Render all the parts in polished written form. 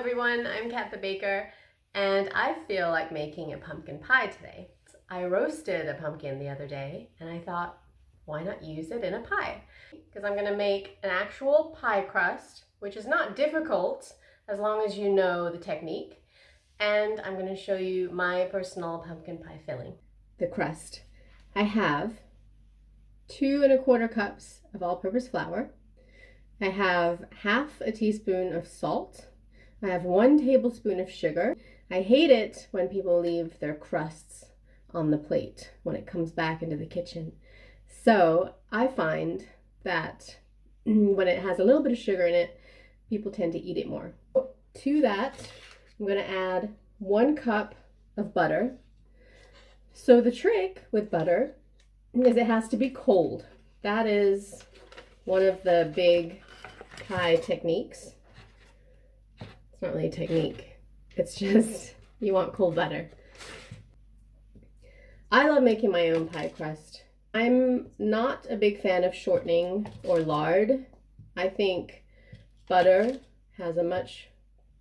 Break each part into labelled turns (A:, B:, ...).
A: everyone, I'm Kat the Baker, and I feel like making a pumpkin pie today. I roasted a pumpkin the other day, and I thought, why not use it in a pie? Because I'm gonna make an actual pie crust, which is not difficult as long as you know the technique, and I'm gonna show you my personal pumpkin pie filling. The crust. I have 2 1/4 cups of all-purpose flour. I have half a teaspoon of salt. I have 1 tablespoon of sugar. I hate it when people leave their crusts on the plate when it comes back into the kitchen. So I find that when it has a little bit of sugar in it, people tend to eat it more. To that, I'm going to add 1 cup of butter. So the trick with butter is it has to be cold. That is one of the big pie techniques. It's not really a technique. It's just you want cold butter. I love making my own pie crust. I'm not a big fan of shortening or lard. I think butter has a much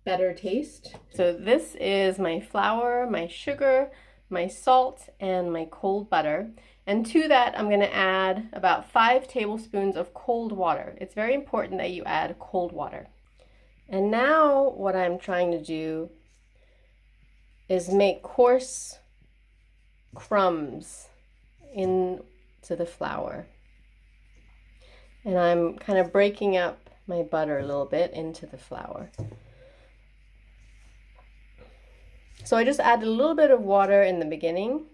A: better taste. So this is my flour, my sugar, my salt, and my cold butter. And to that, I'm going to add about 5 tablespoons of cold water. It's very important that you add cold water. And now what I'm trying to do is make coarse crumbs into the flour. And I'm kind of breaking up my butter a little bit into the flour. So I just add a little bit of water in the beginning.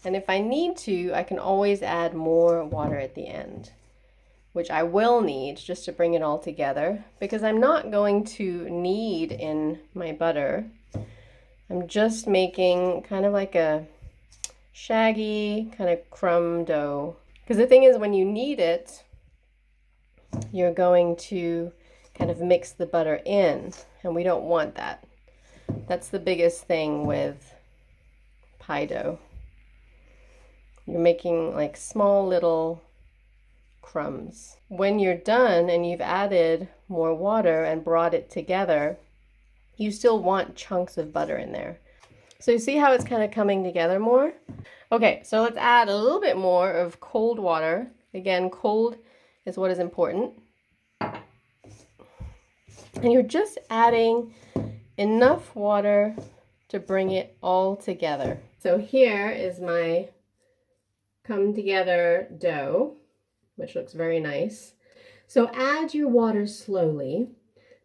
A: And if I need to, I can always add more water at the end, which I will need just to bring it all together, because I'm not going to knead in my butter. I'm just making kind of like a shaggy kind of crumb dough. Because the thing is, when you knead it, you're going to kind of mix the butter in, and we don't want that. That's the biggest thing with pie dough. You're making like small little crumbs. When you're done and you've added more water and brought it together, you still want chunks of butter in there. So you see how it's kind of coming together more? Okay, so let's add a little bit more of cold water. Again, cold is what is important. And you're just adding enough water to bring it all together. So here is my come together dough, which looks very nice. So add your water slowly,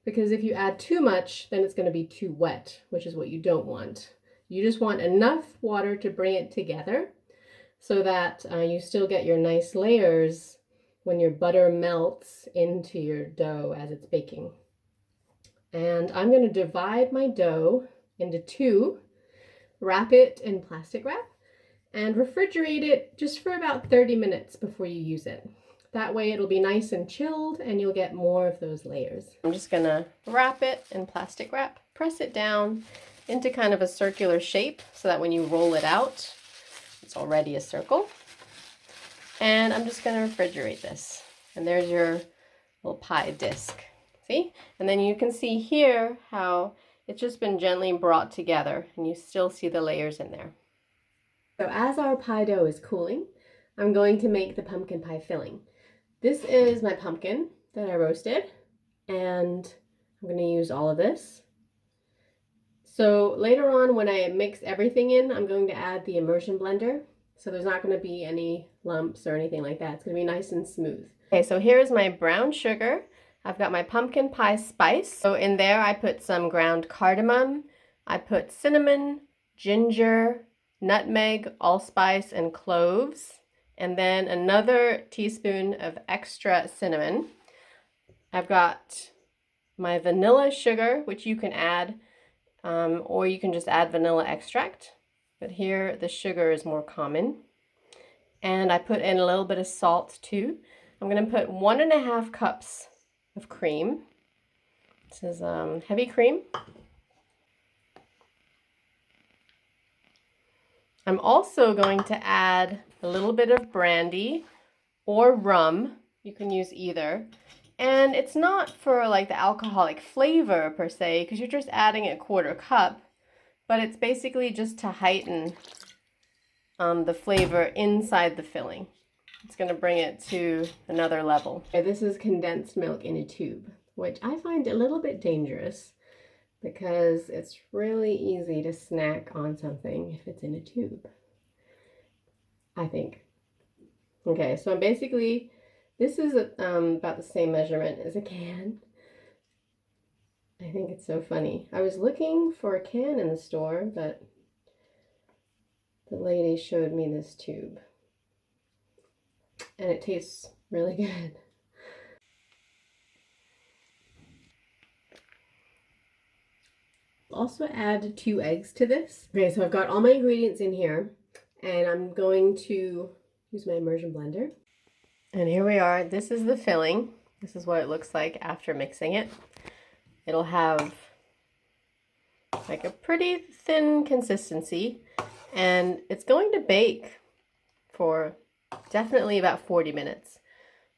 A: because if you add too much, then it's going to be too wet, which is what you don't want. You just want enough water to bring it together so that you still get your nice layers when your butter melts into your dough as it's baking. And I'm going to divide my dough into 2, wrap it in plastic wrap, and refrigerate it just for about 30 minutes before you use it. That way it'll be nice and chilled and you'll get more of those layers. I'm just gonna wrap it in plastic wrap, press it down into kind of a circular shape so that when you roll it out, it's already a circle. And I'm just gonna refrigerate this. And there's your little pie disc, see? And then you can see here how it's just been gently brought together and you still see the layers in there. So as our pie dough is cooling, I'm going to make the pumpkin pie filling. This is my pumpkin that I roasted, and I'm going to use all of this. So later on when I mix everything in, I'm going to add the immersion blender. So there's not going to be any lumps or anything like that. It's going to be nice and smooth. Okay, so here's my brown sugar. I've got my pumpkin pie spice. So in there I put some ground cardamom. I put cinnamon, ginger, nutmeg, allspice, and cloves, and then another teaspoon of extra cinnamon. I've got my vanilla sugar, which you can add, or you can just add vanilla extract, but here the sugar is more common. And I put in a little bit of salt too. I'm going to put 1 1/2 cups of cream. This is heavy cream. I'm also going to add a little bit of brandy or rum. You can use either. And it's not for like the alcoholic flavor per se, because you're just adding a 1/4 cup, but it's basically just to heighten the flavor inside the filling. It's going to bring it to another level. Okay, this is condensed milk in a tube, which I find a little bit dangerous because it's really easy to snack on something if it's in a tube, I think. Okay, so I'm basically, this is about the same measurement as a can. I think it's so funny. I was looking for a can in the store, but the lady showed me this tube. And it tastes really good. Also add 2 eggs to this. Okay, so I've got all my ingredients in here, and I'm going to use my immersion blender. And here we are. This is the filling. This is what it looks like after mixing it. It'll have like a pretty thin consistency, and it's going to bake for definitely about 40 minutes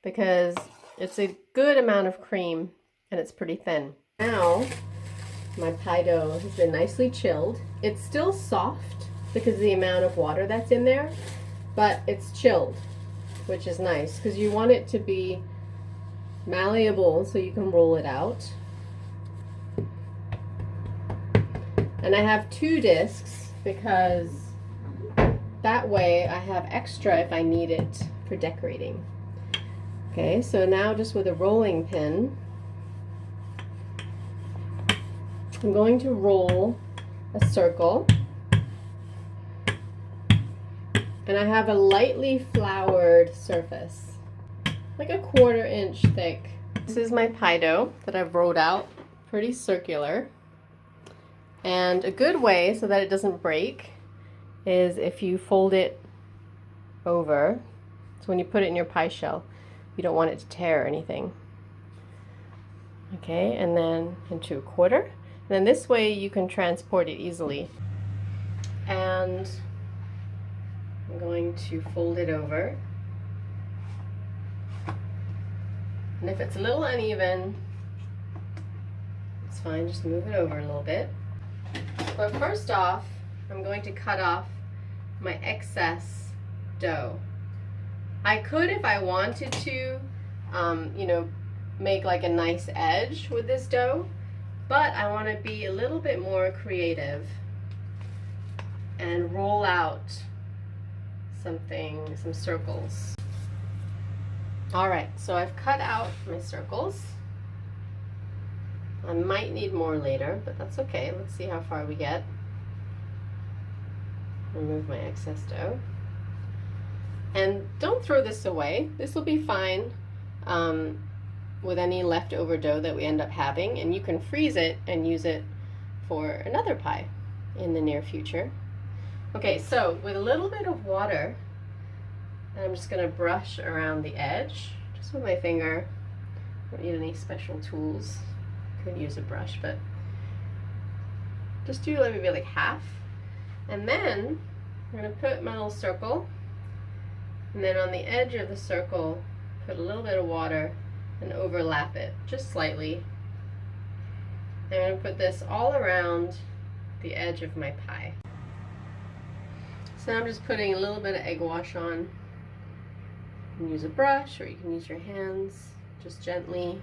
A: because it's a good amount of cream and it's pretty thin. Now my pie dough has been nicely chilled. It's still soft because of the amount of water that's in there, but it's chilled, which is nice because you want it to be malleable so you can roll it out. And I have 2 discs because that way I have extra if I need it for decorating. Okay, so now just with a rolling pin, I'm going to roll a circle. And I have a lightly floured surface, like a 1/4 inch thick. This is my pie dough that I've rolled out, pretty circular. And a good way so that it doesn't break is if you fold it over. So when you put it in your pie shell, you don't want it to tear or anything. Okay, and then into a 1/4. And then this way you can transport it easily. And I'm going to fold it over. And if it's a little uneven, it's fine, just move it over a little bit. But first off, I'm going to cut off my excess dough. I could, if I wanted to, make like a nice edge with this dough, but I want to be a little bit more creative and roll out some circles. All right, so I've cut out my circles. I might need more later, but that's okay. Let's see how far we get. Remove my excess dough. And don't throw this away. This will be fine with any leftover dough that we end up having, and you can freeze it and use it for another pie in the near future. Okay, so with a little bit of water, I'm just going to brush around the edge, just with my finger. Don't need any special tools. Could use a brush, but just do maybe like half. And then I'm going to put my little circle, and then on the edge of the circle, put a little bit of water and overlap it just slightly. I'm going to put this all around the edge of my pie. So now I'm just putting a little bit of egg wash on. You can use a brush or you can use your hands. Just gently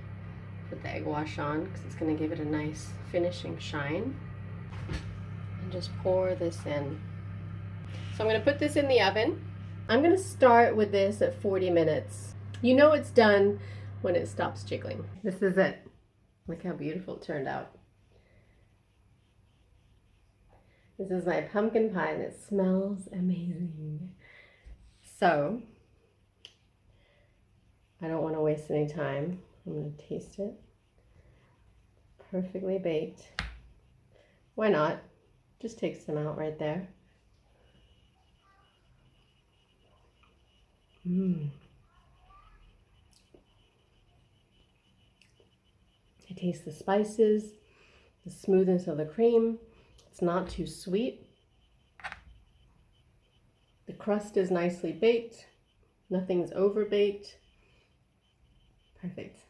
A: put the egg wash on because it's going to give it a nice finishing shine. And just pour this in. So I'm going to put this in the oven. I'm going to start with this at 40 minutes. You know it's done when it stops jiggling. This is it. Look how beautiful it turned out. This is my pumpkin pie and it smells amazing. So, I don't want to waste any time. I'm going to taste it. Perfectly baked. Why not? Just take some out right there. I taste the spices, the smoothness of the cream. It's not too sweet. The crust is nicely baked. Nothing's over baked. Perfect.